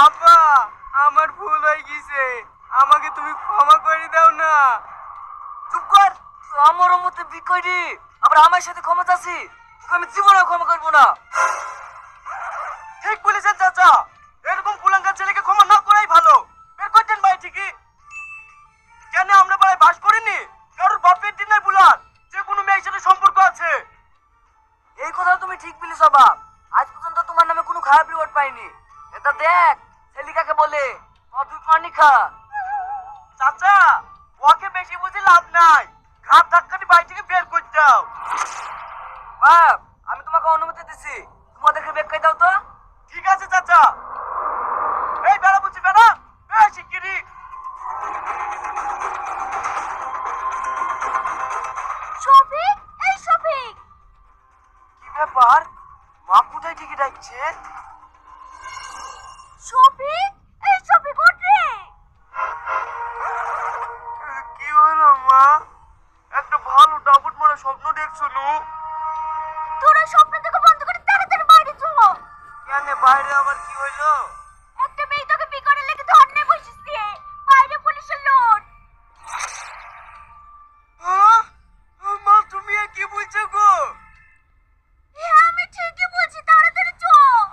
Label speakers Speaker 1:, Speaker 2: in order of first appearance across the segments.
Speaker 1: আপা, আমার ভুল হয়ে গেছে, আমাকে তুমি ক্ষমা করে দাও না।
Speaker 2: চুপ কর। আমারও মতে বিকরি আবার আমার সাথে ক্ষমা চাচ্ছি, তোকে আমি জীবনে ক্ষমা করবো না।
Speaker 1: ঠিক বলেছেন চাচা, এরকম কুলাঙ্গার ছেলেকে ক্ষমা না করাই ভালো। বের করতেন ভাই ঠিকই, কেন আমরা ভাই বাস করিনি কারোর বাপের দিন নাই বুলার যে কোনো মেয়ের সাথে সম্পর্ক আছে।
Speaker 2: এই কথা তুমি ঠিক বলিস বাপ, আজ পর্যন্ত তোমার নামে কোনো খারাপ রিপোর্ট পাইনি। এটা দেখ সেলিকাকে বলে তুই পানি খা।
Speaker 1: চাচা, ওকে বেশি বুঝে লাভ নাই, ঘাট ধাক্কাটি বাড়ি থেকে বের করে দাও।
Speaker 2: বাপ আমি তোমাকে অনুমতি দিচ্ছি, তোমাদেরকে বের করে দাও তো।
Speaker 1: ঠিক আছে চাচা। এই বেড়া বুঝি বেড়া, এই শিগগিরি।
Speaker 3: শফিক, এই শফিক,
Speaker 1: কি ব্যাপার, মা কোথায় ঠিকই ডাকছে?
Speaker 3: শফিক, এই শফিক ওঠ রে।
Speaker 1: কি হলো মা? একটা ভালো ডাবুট মারা স্বপ্ন দেখছো নু?
Speaker 3: তোরা স্বপ্ন দেখো বন্ধ করে তাড়াতাড়ি বাইরে চলো।
Speaker 1: কেন বাইরে আবার কি হইলো?
Speaker 3: একটা মেয়ে তোকে বিয়ে করে লেগে ধর্নায় বসেছে, বাইরে পুলিশের লোড।
Speaker 1: হ্যাঁ? মা তুমি এ কি বলছো গো?
Speaker 3: হ্যাঁ আমি ঠিকই বলছি, তাড়াতাড়ি চল।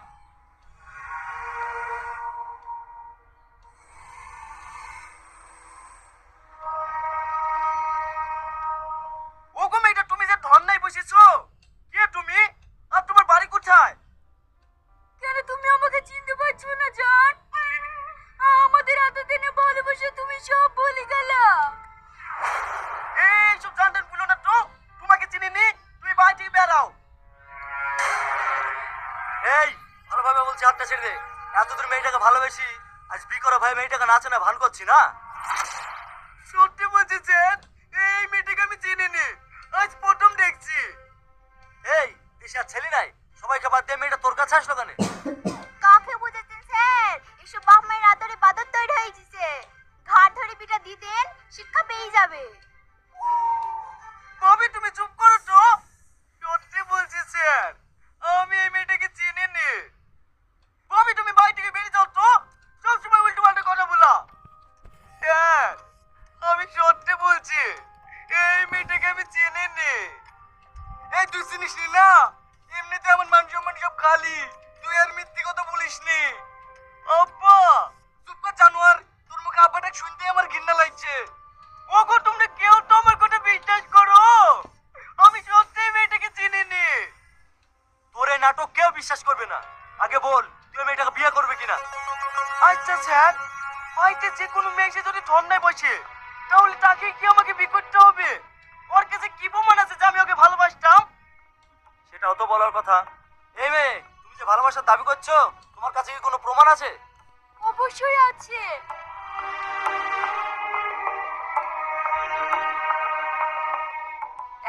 Speaker 1: ওগো মেয়েটা, তুমি যে ধর্নায় বসেছো, কে তুমি আর তোমার বাড়ি কোথায়?
Speaker 3: কেন তুমি আমাকে চিনতে পারছো না জান? আমাদের এতদিনে ভালোবাসা তুমি সব ভুলে গেলা।
Speaker 1: এই সব জানতেন ভুলো না তো, তোমাকে চিনিনি, তুমি বাড়ি থেকে বেরাও।
Speaker 2: এই ভালোভাবে বলছি, হাতটা ছেড়ে দে। এতদূর মেয়েটাকে ভালোবেসি, আজ বি করা ভাই মেয়েটাকে নাচে না ভান করছি না।
Speaker 1: সত্যি বলছেন, এই মেয়েটাকে আমি চিনিনি, আজ প্রথম দেখছি।
Speaker 2: এই দেশে আর ছেলে নাই, সবাইকে বাদ দিয়ে মেয়েটা তোর কাছে আসলো কেন?
Speaker 3: কাকে বুঝাচ্ছেন স্যার? এসব বাপ মায়ের আদরে বাদর তৈরি হয়ে গেছে, ঘাট ধরে পিটা দিতেন, শিক্ষা পেয়ে যাবে।
Speaker 1: ভাবি তুমি চুপ করো তো, সত্যি বলছি স্যার, আমি এই মেয়েটাকে চিনিনি। ভাবি তুমি বাড়ি থেকে বেরিয়ে যাও তো, সবসময় উল্টো পাল্টা কথা বলা। স্যার আমি সত্যি বলছি, এই মেয়েটাকে আমি চিনিনি। এই তুই চিনিস নি না, এমনিতে আমার মান সম্মান সব খালি, তুই আর মিথ্যে কথা বলিসনি। আব্বা চুপ কর জানোয়ার, তোর মুখে আব্বাটা শুনতে আমার ঘৃণা লাগছে। ওগো তোমরা কেউ তো আমার কথা বিশ্বাস করো, আমি সত্যি মেয়েটাকে চিনিনি।
Speaker 2: তোর এই নাটক কেউ বিশ্বাস করবে না। আগে বল তুই মেয়েটাকে বিয়ে করবে কিনা?
Speaker 1: আচ্ছা স্যার, বাড়িতে যে কোনো মেয়ে এসে যদি ধর্নায় বসে, তাহলে তাকে কি আমাকে বিয়ে করতে হবে? ওর কাছে কি প্রমাণ আছে যে আমি ওকে ভালোবাসতাম?
Speaker 2: সেটাও তো বলার কথা। এই মেয়ে, তুমি যে ভালোবাসার দাবি করছো, তোমার কাছে কি কোনো প্রমাণ আছে?
Speaker 3: অবশ্যই আছে।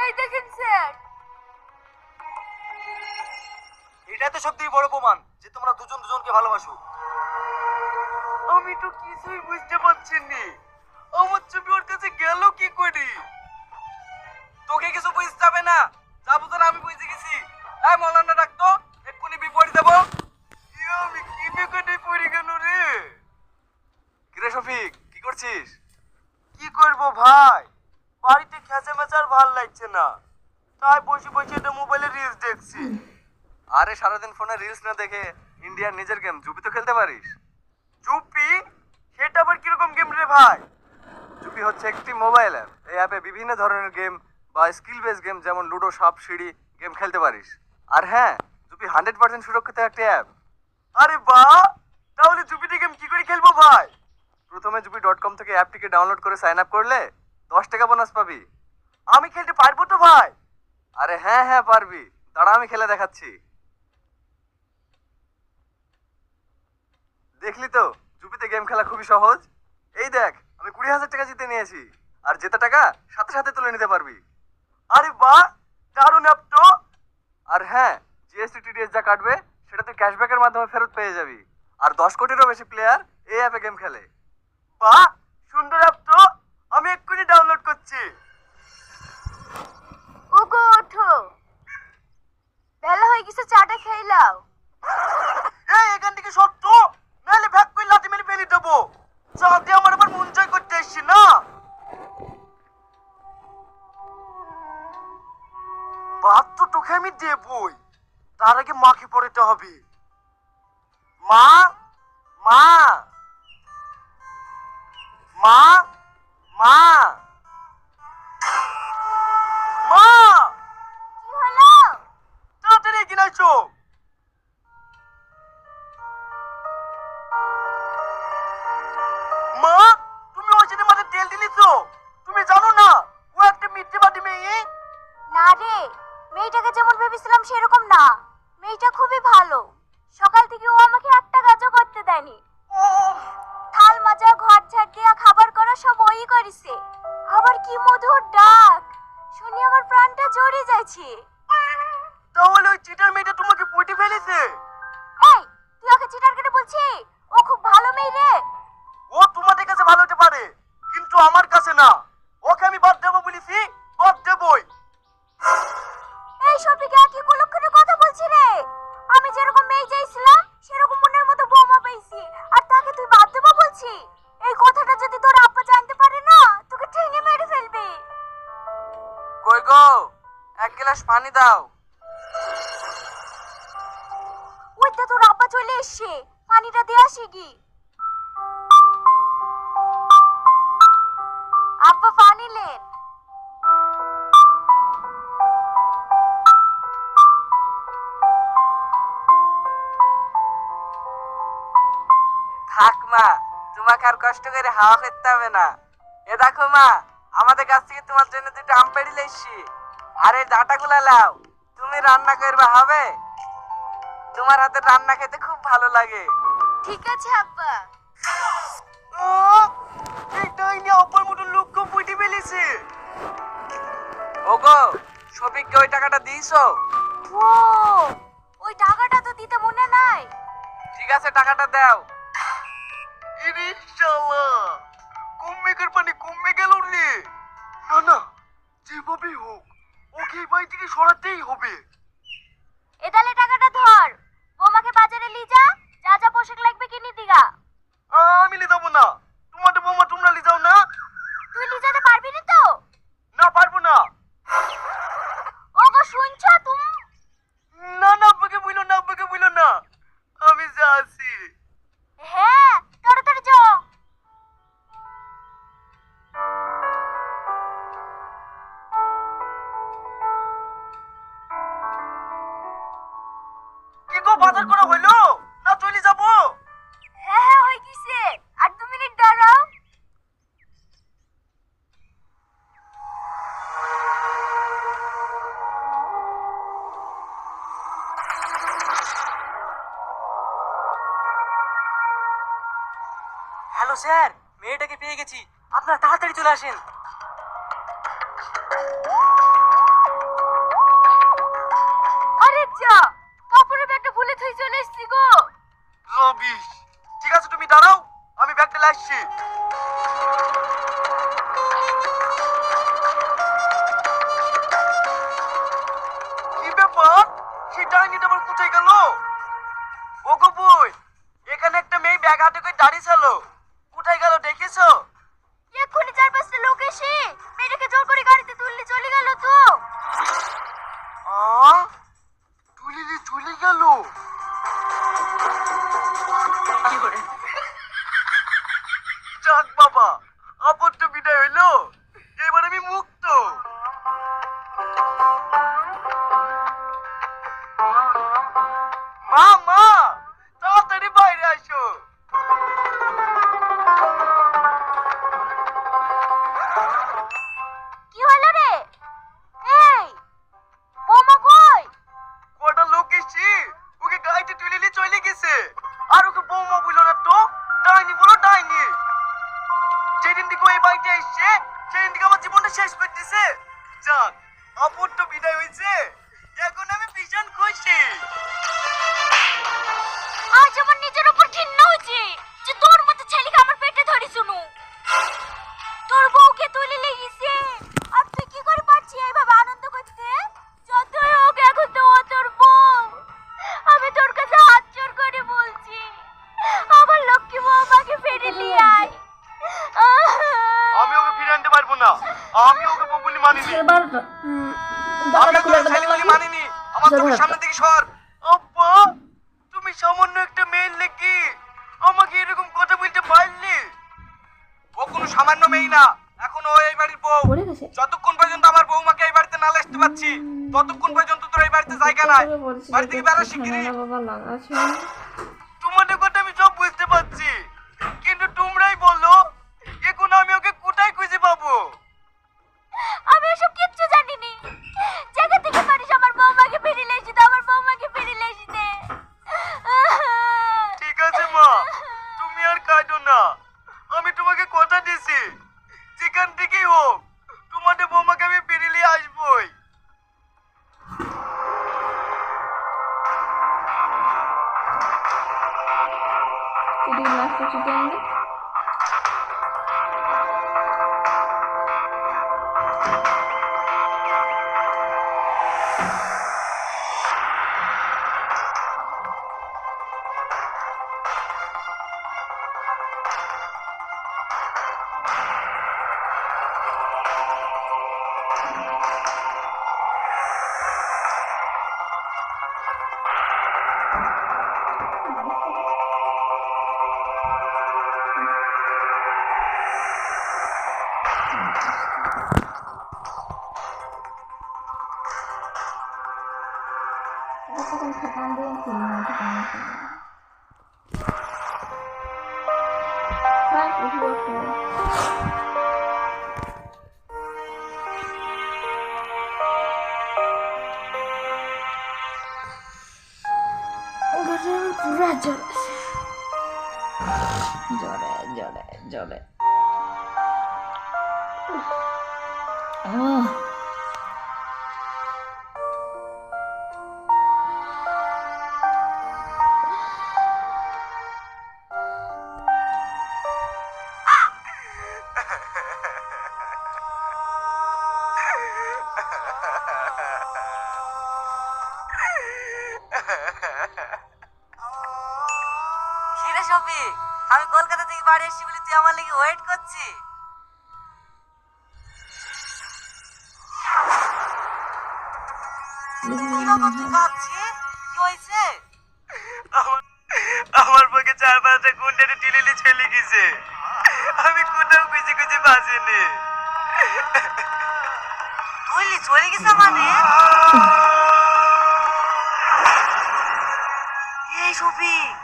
Speaker 3: এই দেখেন স্যার।
Speaker 2: এটাই তো সবথেকে বড় প্রমাণ যে তোমরা দুজন দুজনকে ভালোবাসো।
Speaker 1: আমি তো কিছুই বুঝতে পারছি না, আমার ছবি ওর কাছে গেল কি করে? তোকে কিছু বুঝতে হবে না, যা বুঝার আমি বুঝে গেছি। এই মৌলানা ডাকতো, এক্ষুনি বিপরীত দেবো। আমি কি বিপদে পড়ে গেল রে?
Speaker 2: কিরে শফিক, কি করছিস?
Speaker 1: কি করবো ভাই, বাড়িতে খেঁচে মেচার ভাল লাগছে না, তাই বসে বসে এটা মোবাইলে রিলস দেখছি।
Speaker 2: আরে সারাদিন ফোনে রিলস না দেখে ইন্ডিয়ার নিজের গেম জুপি তো খেলতে পারিস।
Speaker 1: চুপি? সেটা আবার কিরকম গেম রে ভাই?
Speaker 2: জুপি হচ্ছে একটি মোবাইল অ্যাপ। এই অ্যাপে বিভিন্ন ধরনের গেম বা স্কিল বেস গেম যেমন লুডো, সাপ সিঁড়ি গেম খেলতে পারিস। আর হ্যাঁ, জুপি 100% সুরক্ষিত একটি অ্যাপ।
Speaker 1: আরে বাহ, তাহলে জুপিটি গেম কি করে খেলবো ভাই?
Speaker 2: প্রথমে জুপি.com থেকে অ্যাপটিকে ডাউনলোড করে সাইন আপ করলে 10 টাকা বোনাস পাবি।
Speaker 1: আমি খেলতে পারবো তো ভাই?
Speaker 2: আরে হ্যাঁ হ্যাঁ পারবি, দাঁড়া আমি খেলে দেখাচ্ছি। দেখলি তো, জুপিতে গেম খেলা খুবই সহজ। এই দেখ, আমি 20,000 টাকা জিতে নিয়েছি, আর জেতা টাকা সাথে সাথে তুলে নিতে পারবি।
Speaker 1: আরে বাহ, দারুণ অ্যাপ তো।
Speaker 2: আর হ্যাঁ, জিএসটি টিডিএস যা কাটবে সেটা তুই ক্যাশব্যাকের মাধ্যমে ফেরত পেয়ে যাবি। আর 10 কোটিরও বেশি প্লেয়ার এই অ্যাপে গেম খেলে।
Speaker 1: বাহ, সুন্দর অ্যাপ তো, আমি এক্ষুনি ডাউনলোড করছি।
Speaker 3: ওগো ওঠো, বেলা হয়ে গেছে, চাটা খেয়ে নাও।
Speaker 1: এই এখান থেকে সত্য, নাহলে ব্যাক দেবই, তার আগে মাকে পড়াতে হবে। মা, মা, মা, মা, মা,
Speaker 3: কি হলো?
Speaker 1: তাড়াতাড়ি এগিয়ে আসো। মা, তুমি ওই ছেলের মাথায় তেল দিলিছো? তুমি জানো না ও একটা মিথ্যেবাদী মেয়ে?
Speaker 3: না রে, মেয়েটাকে যেমন ভেবেছিলাম সেরকম না। মেয়েটা খুবই ভালো। সকাল থেকে ও আমাকে একটা কাজও করতে দেয়নি। থাল মাজা, ঘর ঝাড় দেয়া, খাবার করা সব ওই করেছে। আবার কি মধুর ডাক, শুনে আমার প্রাণটা জড়িয়ে যাচ্ছে।
Speaker 1: তাহলে ওই চিটার মেয়েটা তোমাকে পটে ফেলেছে?
Speaker 3: এই, তুই ওকে চিটার কেটে বলছি? ও খুব ভালো মেয়ে রে।
Speaker 1: ও তোমাদের কাছে ভালো হতে পারে, কিন্তু আমার কাছে না। ওকে আমি বাদ দেবো বলেছি, বাদ দেবই।
Speaker 3: এই সবিকে কি কুলক্ষণে কথা বলছি রে? আমি যেরকম মেয়ে চাইছিলাম সেরকম মনের মতো বৌমা পেয়েছি, আর তাকে তুই বাদ দেবো বলছি? এই কথাটা যদি তোর আব্বা জানতে পারে না, তোকে ঠেঙে মেরে ফেলবে।
Speaker 2: কই গো, এক গ্লাস পানি দাও।
Speaker 3: ওই তো তোর আব্বা চলে এসছে, পানিটা দিয়ে আসি কি। আব্বা পানি লেন।
Speaker 2: থাক মা, তোমাকে আর কষ্ট করে হাওয়া করতে হবে না। এ দেখো মা, আমাদের কাছ থেকে তোমার জন্য দুটো আম পেড়ে এসছি। আর এই ডাঁটাগুলা লাও, তুমি রান্না করবে হবে? তোমার হাতের রান্না খেতে খুব ভালো লাগে।
Speaker 3: ঠিক আছে আব্বা।
Speaker 1: এই ডাইনি আব্বার মতো লোককে পটে ফেলেছে।
Speaker 2: ওগো, শফিককে ওই টাকাটা দিয়েছো?
Speaker 3: ও, ওই টাকাটা তো দিতে মনে নাই।
Speaker 2: ঠিক আছে, টাকাটা দাও।
Speaker 1: ইরে শালা, কমবে কার পানি কমবে গেল রে। না না, যেভাবেই হোক ওকে এই বাড়ি থেকে সরাতেই হবে।
Speaker 3: এদালে টাকাটা ধর, বৌমাকে বাজারে নিয়ে যা, যা যা পোশাক লাগবে কিনে দিগা।
Speaker 1: আমি নিয়ে যাবো না, তোমাদের বৌমা তোমরা নিয়ে যাও না।
Speaker 3: তুই নিয়ে যেতে পারবি না তো?
Speaker 1: না পারবো না।
Speaker 3: ওগো শুনছ তুমি?
Speaker 1: না না, আব্বাকে বইলো না, আব্বাকে বইলো না। আমি যাচ্ছি।
Speaker 3: হ্যাঁ, তাড়াতাড়ি যাও।
Speaker 1: কি গো, বাজার করা হইলো না চলে যাবো?
Speaker 3: হ্যাঁ হ্যাঁ, হয়ে গেছে। আর 2 মিনিট দাঁড়াও।
Speaker 2: হ্যালো স্যার, মেয়েটাকে পেয়ে গেছি, আপনারা তাড়াতাড়ি চলে আসেন।
Speaker 3: আরে যা, কাপড়ের ব্যাগটা ভুলে থই চলে এসেছি গো।
Speaker 1: রবিশ, ঠিক আছে তুমি দাঁড়াও, আমি ব্যাগটা নিয়ে আসছি। কি ব্যাপার, সেই ডাইনিটা আবার কোথায় গেল? ওগো বই, এখানে একটা মেয়ে ব্যাগ হাতে করে দাঁড়িয়ে ছিল, কোথায় গেল দেখেছো?
Speaker 3: এক্ষুনি 4-5টা লোক এসে মেয়েটাকে জোর করে গাড়িতে তুললে চলে গেল তো।
Speaker 1: তুলিলি চলে গেল? যাক বাবা, আপদ তো বিদায় হইলো, এবার আমি মুক্ত। মা মা, তাড়াতাড়ি বাইরে আসো।
Speaker 3: কি হলো রে? এই, বৌমা কই?
Speaker 1: কটা লোক এসছি, ওকে গাড়িতে তুলে নিয়ে চলে গেছে। আর ওকে বৌমা বললো না তো, ডাইনি বলো ডাইনি। যেদিন থেকে ও এই বাড়িতে এসছে সেদিন থেকে আমার জীবনটা শেষ করে দিছে। যাক, আপদ তো বিদায় হয়েছে, এখন আমি ভীষণ খুশি।
Speaker 3: আজ আমার নিজের উপর ঘৃণা হচ্ছে যে তোর মতো ছেলেকে আমার পেটে ধরে শুনু। তোর বউকে তুলে লেগেছে, আর তুই কি করে পারছিস এইভাবে আনন্দ করতে? যতই হোক এখন তো ও তোর বউ। আমি তোর কাছে হাত জোর করে বলছি, আমার লক্ষ্মী বউ আমাকে ফিরে নিয়ে আয়।
Speaker 1: আমি ওকে ফিরে আনতে পারবো না, আমি ওকে বউ বলে মানিনি।
Speaker 4: এবার
Speaker 1: আমি ওকে ছেলে বলে মানিনি। আমার চোখের সামনে থেকে সর। আব্বা, তুমি সামান্য একটা মেয়ের লেগে আমাকে এরকম কথা বলতে পারলি? ও কোনো সামান্য মেয়ে না, এখন ও এই বাড়ির বউ।
Speaker 4: পড়ে গেছে।
Speaker 1: যতক্ষণ পর্যন্ত আমার বউমাকে এই বাড়িতে না আসতে পাচ্ছি, ততক্ষণ পর্যন্ত তোর এই বাড়িতে জায়গা নাই। বাড়ি থেকে বেরো শিগগিরই।
Speaker 4: বাবা লাগাচ্ছে।
Speaker 1: তোমাদের কথা আমি সব বুঝতে পারছি, কিন্তু তোমরাই বলো এখন আমি ওকে কোথায় খুঁজে পাবো?
Speaker 3: আমি এসব কিচ্ছু জানিনি। জায়গা থেকে পারিস আমার বৌমাকে ফিরে লেসি দে, আমার বৌমাকে ফিরে লেসি দে।
Speaker 1: ঠিক আছে মা, তুমি আর কাঁদো না। আমি তোমাকে কথা দিছি, যেখান থেকেই হোক তোমাদের বৌমাকে আমি ফিরে নিয়ে আসবোই।
Speaker 4: এটি লাস্ট ছুটি আনবে। কতক্ষণ ঠেকান দিয়ে কিনে ঠেকান পুরো জলে জলে জলে জলে
Speaker 2: কিরে শফিক, আমি কলকাতা থেকে বাড়ি এসেছি বলে তুই আমার লাগি ওয়েট করছি? কি বাবা তুই কাঁদছিস? কি হয়েছে?
Speaker 1: আমার পক্ষে 4-5টা গুন্ডারে টিলিলি ছেলে গেছে, আমি কোথাও খুঁজে খুঁজে বাঁচিনি।
Speaker 2: তুই চলে গেছে মানে? এই শফিক,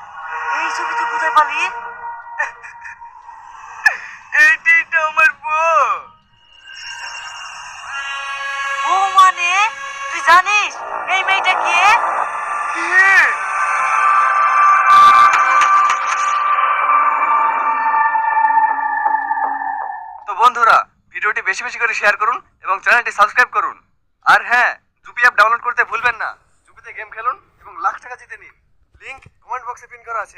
Speaker 2: এই ছবি তুই কোথায় পালি?
Speaker 1: এইটাই তো আমার বউ।
Speaker 2: ও মানে তুই জানিস এই মেয়েটা কে?
Speaker 1: তো বন্ধুরা, ভিডিওটি বেশি বেশি করে শেয়ার করুন এবং চ্যানেলটি সাবস্ক্রাইব করুন। আর হ্যাঁ, জুপি অ্যাপ ডাউনলোড করতে ভুলবেন না। জুপিতে গেম খেলুন এবং লাখ টাকা জিতে নিন। লিংক কমেন্ট বক্সে পিন করা আছে।